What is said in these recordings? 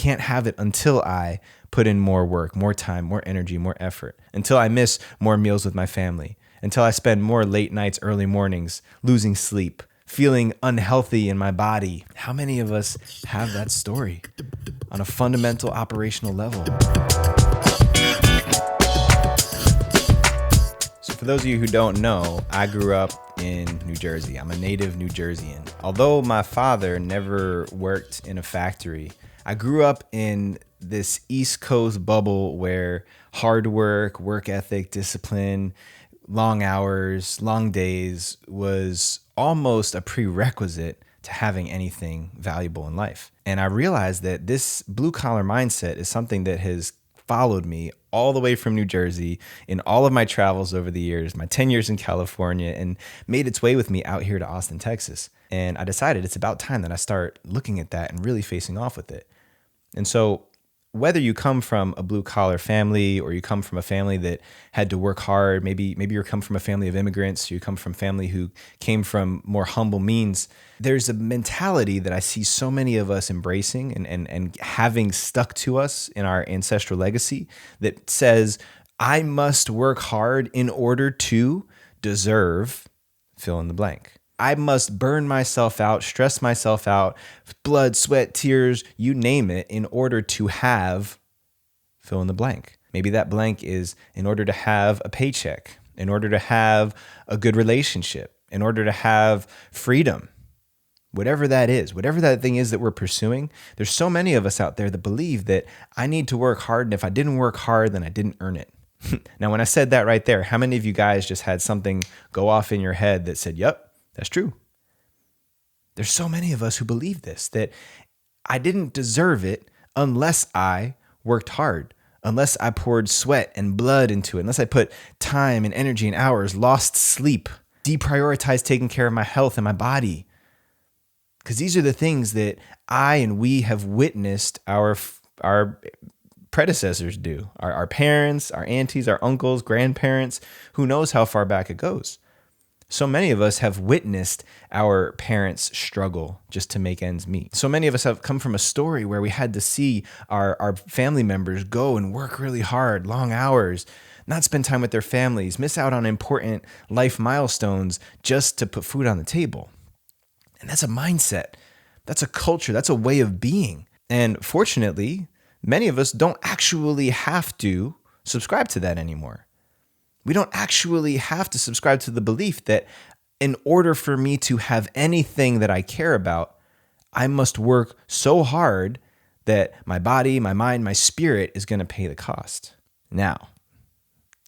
can't have it until I put in more work, more time, more energy, more effort, until I miss more meals with my family, until I spend more late nights, early mornings, losing sleep, feeling unhealthy in my body. How many of us have that story on a fundamental operational level? So for those of you who don't know, I grew up in New Jersey. I'm a native New Jerseyan. Although my father never worked in a factory, I grew up in this East Coast bubble where hard work ethic, discipline, long hours, long days was almost a prerequisite to having anything valuable in life. And I realized that this blue collar mindset is something that has followed me all the way from New Jersey in all of my travels over the years, my 10 years in California, and made its way with me out here to Austin, Texas. And I decided it's about time that I start looking at that and really facing off with it. And so whether you come from a blue collar family or you come from a family that had to work hard, maybe you come from a family of immigrants, you come from a family who came from more humble means, there's a mentality that I see so many of us embracing and having stuck to us in our ancestral legacy that says, I must work hard in order to deserve fill in the blank. I must burn myself out, stress myself out, blood, sweat, tears, you name it, in order to have fill in the blank. Maybe that blank is in order to have a paycheck, in order to have a good relationship, in order to have freedom. Whatever that is, whatever that thing is that we're pursuing, there's so many of us out there that believe that I need to work hard, and if I didn't work hard, then I didn't earn it. Now, when I said that right there, how many of you guys just had something go off in your head that said, yep, that's true? There's so many of us who believe this, that I didn't deserve it unless I worked hard, unless I poured sweat and blood into it, unless I put time and energy and hours, lost sleep, deprioritized taking care of my health and my body. Because these are the things that I and we have witnessed our predecessors do, our parents, our aunties, our uncles, grandparents, who knows how far back it goes. So many of us have witnessed our parents struggle just to make ends meet. So many of us have come from a story where we had to see our family members go and work really hard, long hours, not spend time with their families, miss out on important life milestones just to put food on the table. And that's a mindset. That's a culture. That's a way of being. And fortunately, many of us don't actually have to subscribe to that anymore. We don't actually have to subscribe to the belief that in order for me to have anything that I care about, I must work so hard that my body, my mind, my spirit is going to pay the cost. Now,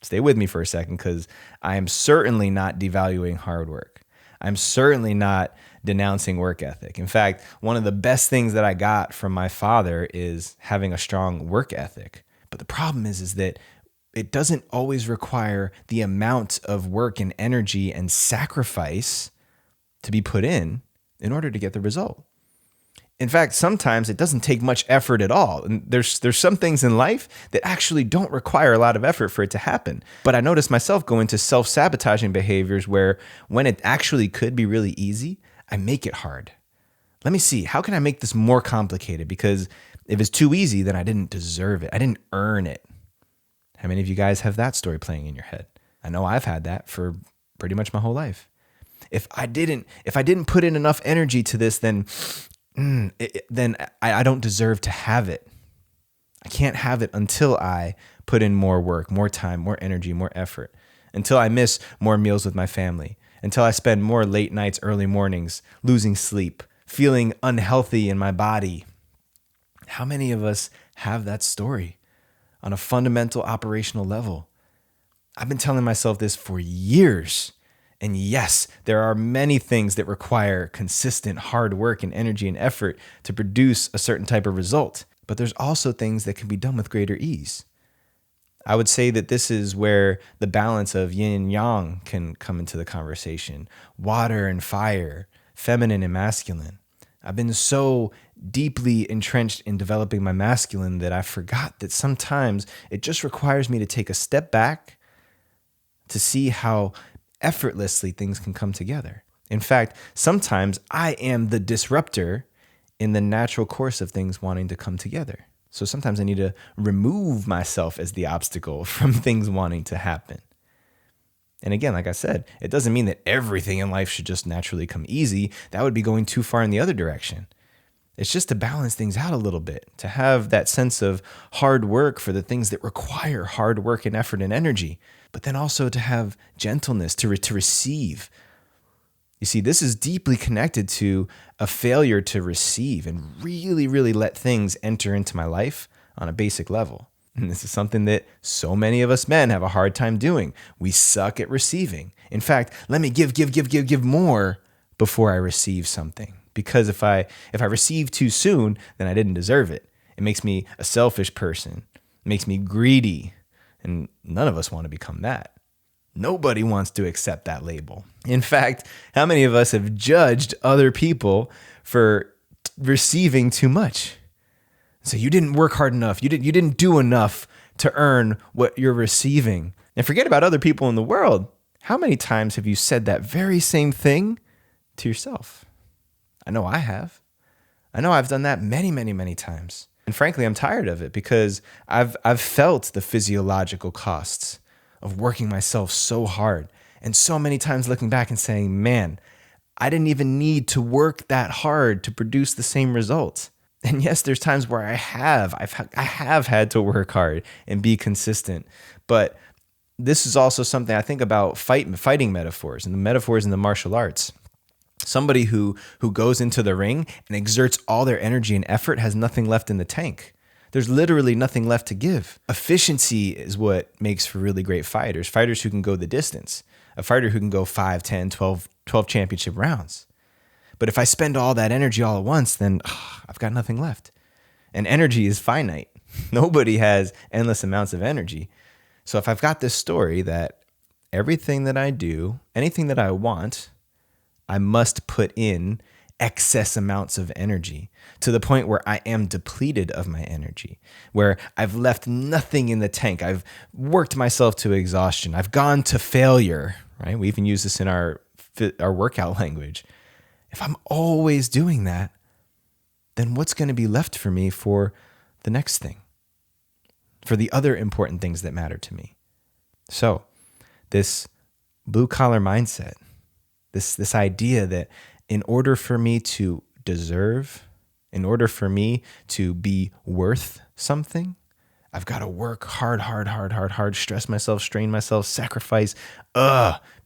stay with me for a second, because I am certainly not devaluing hard work. I'm certainly not denouncing work ethic. In fact, one of the best things that I got from my father is having a strong work ethic. But the problem is that it doesn't always require the amount of work and energy and sacrifice to be put in order to get the result. In fact, sometimes it doesn't take much effort at all. And there's some things in life that actually don't require a lot of effort for it to happen. But I noticed myself go into self-sabotaging behaviors where when it actually could be really easy, I make it hard. Let me see, how can I make this more complicated? Because if it's too easy, then I didn't deserve it. I didn't earn it. How many of you guys have that story playing in your head? I know I've had that for pretty much my whole life. If I didn't put in enough energy to this, then I don't deserve to have it. I can't have it until I put in more work, more time, more energy, more effort, until I miss more meals with my family, until I spend more late nights, early mornings, losing sleep, feeling unhealthy in my body. How many of us have that story on a fundamental operational level? I've been telling myself this for years. And yes, there are many things that require consistent hard work and energy and effort to produce a certain type of result. But there's also things that can be done with greater ease. I would say that this is where the balance of yin and yang can come into the conversation. Water and fire, feminine and masculine. I've been so deeply entrenched in developing my masculine that I forgot that sometimes it just requires me to take a step back to see how effortlessly things can come together. In fact, sometimes I am the disruptor in the natural course of things wanting to come together. So sometimes I need to remove myself as the obstacle from things wanting to happen. And again, like I said, it doesn't mean that everything in life should just naturally come easy. That would be going too far in the other direction. It's just to balance things out a little bit, to have that sense of hard work for the things that require hard work and effort and energy, but then also to have gentleness, to receive. You see, this is deeply connected to a failure to receive and really, really let things enter into my life on a basic level. And this is something that so many of us men have a hard time doing. We suck at receiving. In fact, let me give more before I receive something. Because if I receive too soon, then I didn't deserve it. It makes me a selfish person. It makes me greedy. And none of us want to become that. Nobody wants to accept that label. In fact, how many of us have judged other people for receiving too much? So you didn't work hard enough. You didn't do enough to earn what you're receiving. And forget about other people in the world. How many times have you said that very same thing to yourself? I know I have. I know I've done that many, many, many times. And frankly, I'm tired of it because I've felt the physiological costs of working myself so hard. And so many times looking back and saying, man, I didn't even need to work that hard to produce the same results. And yes, there's times where I have had to work hard and be consistent. But this is also something I think about fighting metaphors and the metaphors in the martial arts. Somebody who goes into the ring and exerts all their energy and effort has nothing left in the tank. There's literally nothing left to give. Efficiency is what makes for really great fighters. Fighters who can go the distance. A fighter who can go 5, 10, 12 championship rounds. But if I spend all that energy all at once, then I've got nothing left. And energy is finite. Nobody has endless amounts of energy. So if I've got this story that everything that I do, anything that I want, I must put in excess amounts of energy to the point where I am depleted of my energy, where I've left nothing in the tank. I've worked myself to exhaustion. I've gone to failure, right? We even use this in our workout language. If I'm always doing that, then what's going to be left for me for the next thing, for the other important things that matter to me? So this blue collar mindset, this idea that in order for me to deserve, in order for me to be worth something, I've got to work hard, stress myself, strain myself, sacrifice,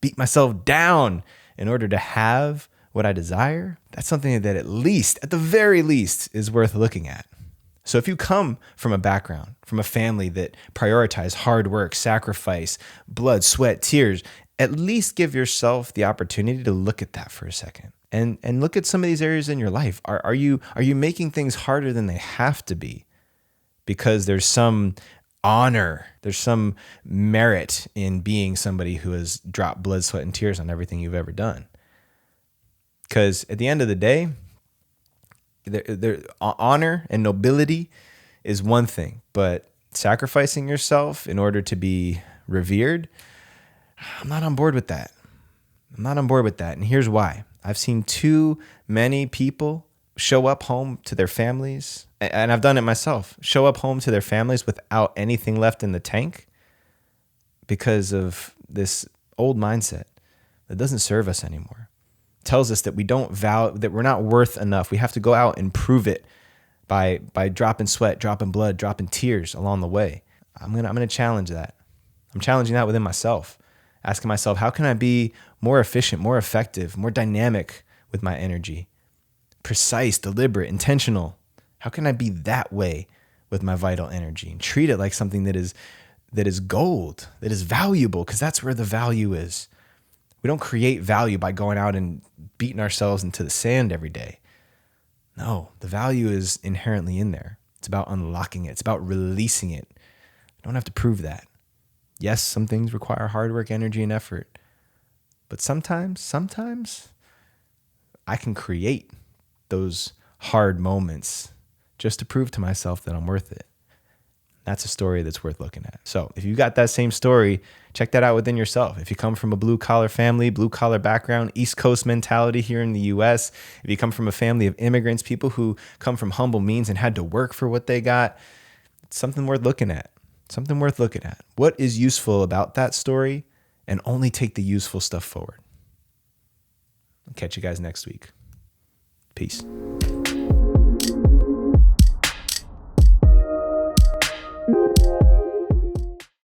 beat myself down in order to have what I desire. That's something that at the very least, is worth looking at. So if you come from a background, from a family that prioritize hard work, sacrifice, blood, sweat, tears, at least give yourself the opportunity to look at that for a second and look at some of these areas in your life. Are you making things harder than they have to be because there's some honor, there's some merit in being somebody who has dropped blood, sweat, and tears on everything you've ever done? Because at the end of the day, honor and nobility is one thing, but sacrificing yourself in order to be revered, I'm not on board with that. And here's why. I've seen too many people show up home to their families, and I've done it myself, show up home to their families without anything left in the tank because of this old mindset that doesn't serve us anymore. It tells us that that we're not worth enough. We have to go out and prove it by dropping sweat, dropping blood, dropping tears along the way. I'm gonna challenge that. I'm challenging that within myself. Asking myself, how can I be more efficient, more effective, more dynamic with my energy? Precise, deliberate, intentional. How can I be that way with my vital energy and treat it like something that is gold, that is valuable, because that's where the value is. We don't create value by going out and beating ourselves into the sand every day. No, the value is inherently in there. It's about unlocking it. It's about releasing it. I don't have to prove that. Yes, some things require hard work, energy, and effort. But sometimes I can create those hard moments just to prove to myself that I'm worth it. That's a story that's worth looking at. So if you got that same story, check that out within yourself. If you come from a blue collar family, blue collar background, East Coast mentality here in the US, if you come from a family of immigrants, people who come from humble means and had to work for what they got, it's something worth looking at. Something worth looking at. What is useful about that story? And only take the useful stuff forward. I'll catch you guys next week. Peace.